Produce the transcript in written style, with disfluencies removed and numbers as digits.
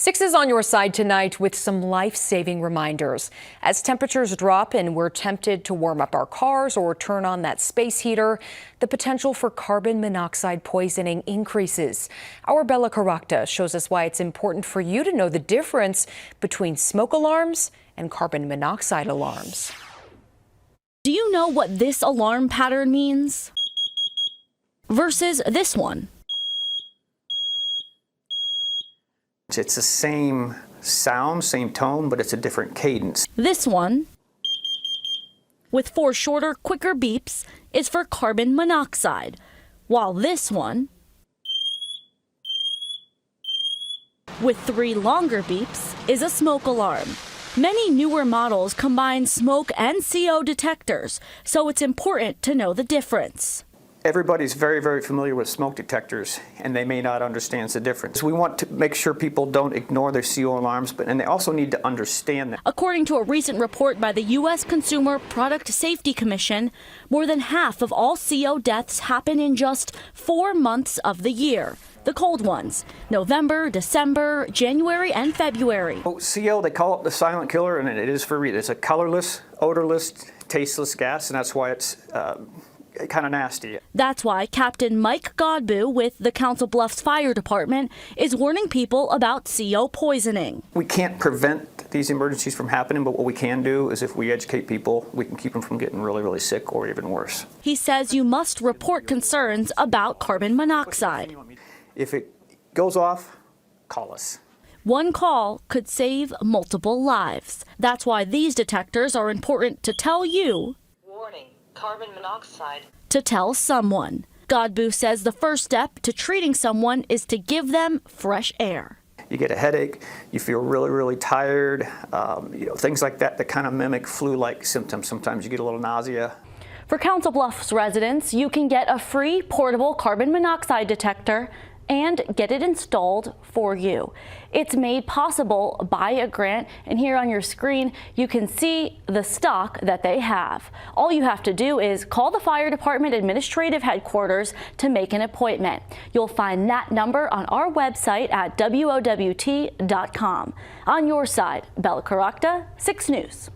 6 is on your side tonight with some life-saving reminders. As temperatures drop and we're tempted to warm up our cars or turn on that space heater, the potential for carbon monoxide poisoning increases. Our Bella Caracta shows us why it's important for you to know the difference between smoke alarms and carbon monoxide alarms. Do you know what this alarm pattern means versus this one? It's the same sound, same tone, but it's a different cadence. This one, with 4 shorter, quicker beeps, is for carbon monoxide, while this one, with 3 longer beeps, is a smoke alarm. Many newer models combine smoke and CO detectors, so it's important to know the difference. Everybody's very, very familiar with smoke detectors, and they may not understand the difference. We want to make sure people don't ignore their CO alarms, and they also need to understand that. According to a recent report by the U.S. Consumer Product Safety Commission, more than half of all CO deaths happen in just 4 months of the year. The cold ones, November, December, January, and February. CO, they call it the silent killer, and it is for a reason. It's a colorless, odorless, tasteless gas, and that's why it's kind of nasty. That's why Captain Mike Godbout with the Council Bluffs Fire Department is warning people about CO poisoning. We can't prevent these emergencies from happening, but what we can do is if we educate people, we can keep them from getting really, really sick or even worse. He says you must report concerns about carbon monoxide. If it goes off, call us. One call could save multiple lives. That's why these detectors are important to tell you. Warning, carbon monoxide. To tell someone. Godbout says the first step to treating someone is to give them fresh air. You get a headache, you feel really, really tired, things like that kind of mimic flu-like symptoms. Sometimes you get a little nausea. For Council Bluffs residents, you can get a free portable carbon monoxide detector and get it installed for you. It's made possible by a grant, and here on your screen you can see the stock that they have. All you have to do is call the fire department administrative headquarters to make an appointment. You'll find that number on our website at WOWT.com. On your side, Bella Caracta, 6 News.